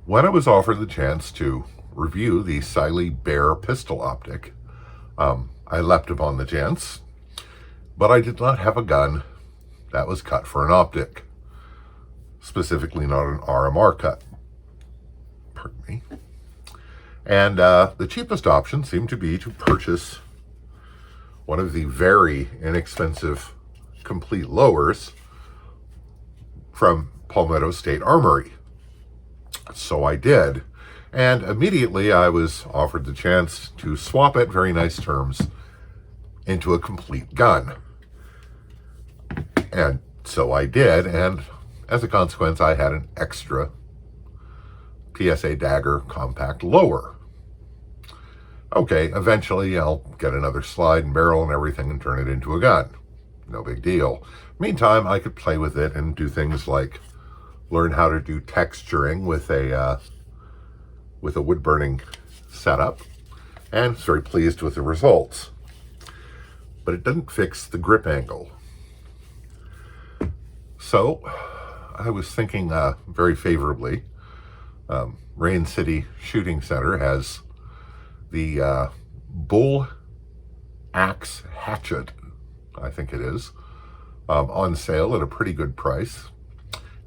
When I was offered the chance to review the Siley Bear pistol optic, I leapt upon the chance, but I did not have a gun that was cut for an optic, specifically not an RMR cut. Pardon me. And the cheapest option seemed to be to purchase one of the very inexpensive complete lowers from Palmetto State Armory. So I did, and immediately I was offered the chance to swap at very nice terms into a complete gun. And so I did, and as a consequence, I had an extra PSA Dagger compact lower. Okay, eventually I'll get another slide and barrel and everything and turn it into a gun. No big deal. Meantime, I could play with it and do things like learn how to do texturing with a wood burning setup, and was very pleased with the results. But it didn't fix the grip angle. So I was thinking very favorably. Rain City Shooting Center has the Bull Axe Hatchet, I think it is, on sale at a pretty good price.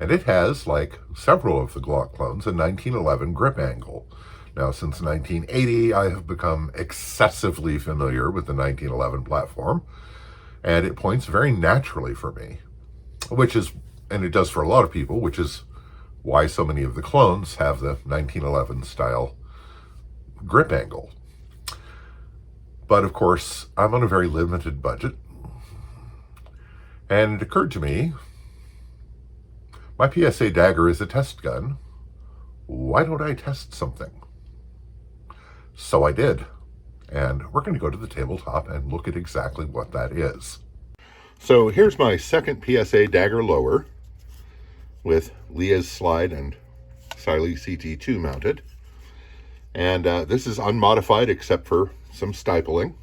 And it has, like several of the Glock clones, a 1911 grip angle. Now, since 1980, I have become excessively familiar with the 1911 platform, and it points very naturally for me, and it does for a lot of people, which is why so many of the clones have the 1911 style grip angle. But of course, I'm on a very limited budget, and it occurred to me, my PSA Dagger is a test gun. Why don't I test something? So I did, and we're going to go to the tabletop and look at exactly what that is. So here's my second PSA Dagger lower with Leah's slide and Siley CT2 mounted. And this is unmodified except for some stippling.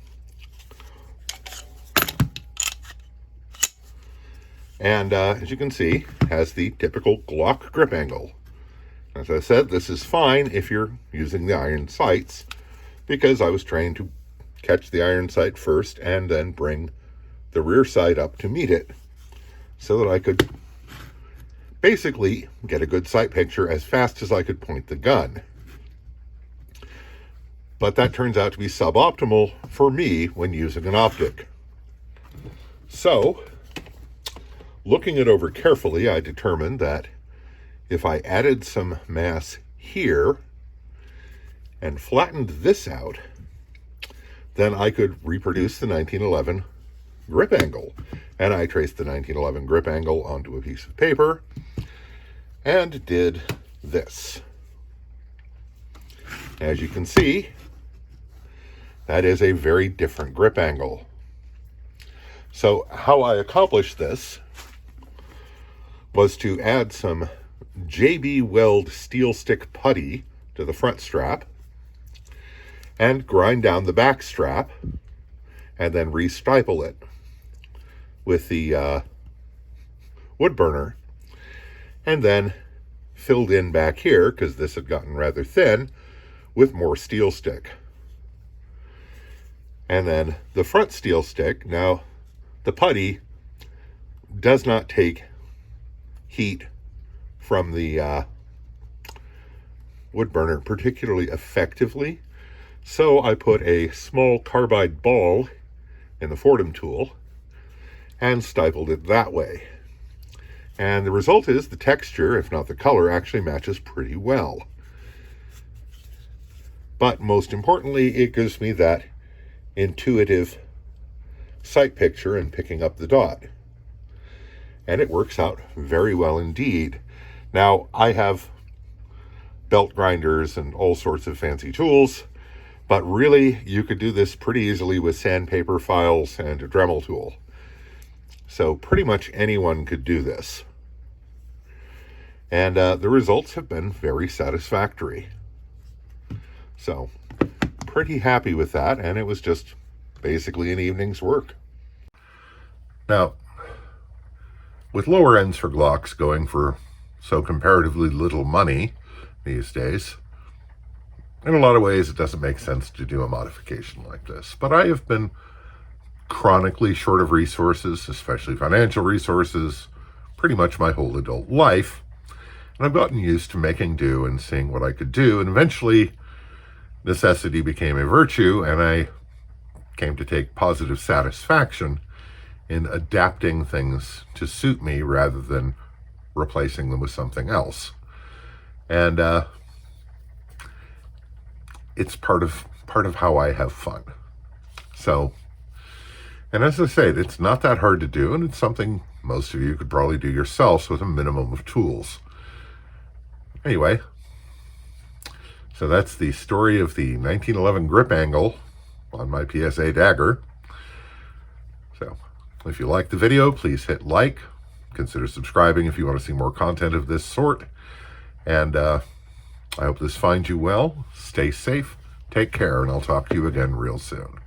And as you can see, has the typical Glock grip angle. As I said, this is fine if you're using the iron sights, because I was trained to catch the iron sight first and then bring the rear sight up to meet it, so that I could basically get a good sight picture as fast as I could point the gun. But that turns out to be suboptimal for me when using an optic. So, looking it over carefully, I determined that if I added some mass here and flattened this out, then I could reproduce the 1911 grip angle. And I traced the 1911 grip angle onto a piece of paper and did this. As you can see, that is a very different grip angle. So how I accomplished this was to add some JB Weld steel stick putty to the front strap and grind down the back strap and then re-stiple it with the wood burner, and then filled in back here, because this had gotten rather thin, with more steel stick. And then the front steel stick, now the putty does not take heat from the wood burner particularly effectively, so I put a small carbide ball in the Fordham tool and stippled it that way. And the result is the texture, if not the color, actually matches pretty well. But most importantly, it gives me that intuitive sight picture in picking up the dot. And it works out very well indeed. Now, I have belt grinders and all sorts of fancy tools, but really you could do this pretty easily with sandpaper files and a Dremel tool. So pretty much anyone could do this. And the results have been very satisfactory. So pretty happy with that, and it was just basically an evening's work. Now, with lower ends for Glocks going for so comparatively little money, these days. In a lot of ways, it doesn't make sense to do a modification like this. But I have been chronically short of resources, especially financial resources, pretty much my whole adult life. And I've gotten used to making do and seeing what I could do. And eventually, necessity became a virtue, and I came to take positive satisfaction in adapting things to suit me rather than replacing them with something else. And it's part of how I have fun. So, and as I say, it's not that hard to do, and it's something most of you could probably do yourselves with a minimum of tools. Anyway, so that's the story of the 1911 grip angle on my PSA Dagger. So, if you like the video, please hit like. Consider subscribing if you want to see more content of this sort. And I hope this finds you well. Stay safe, take care, and I'll talk to you again real soon.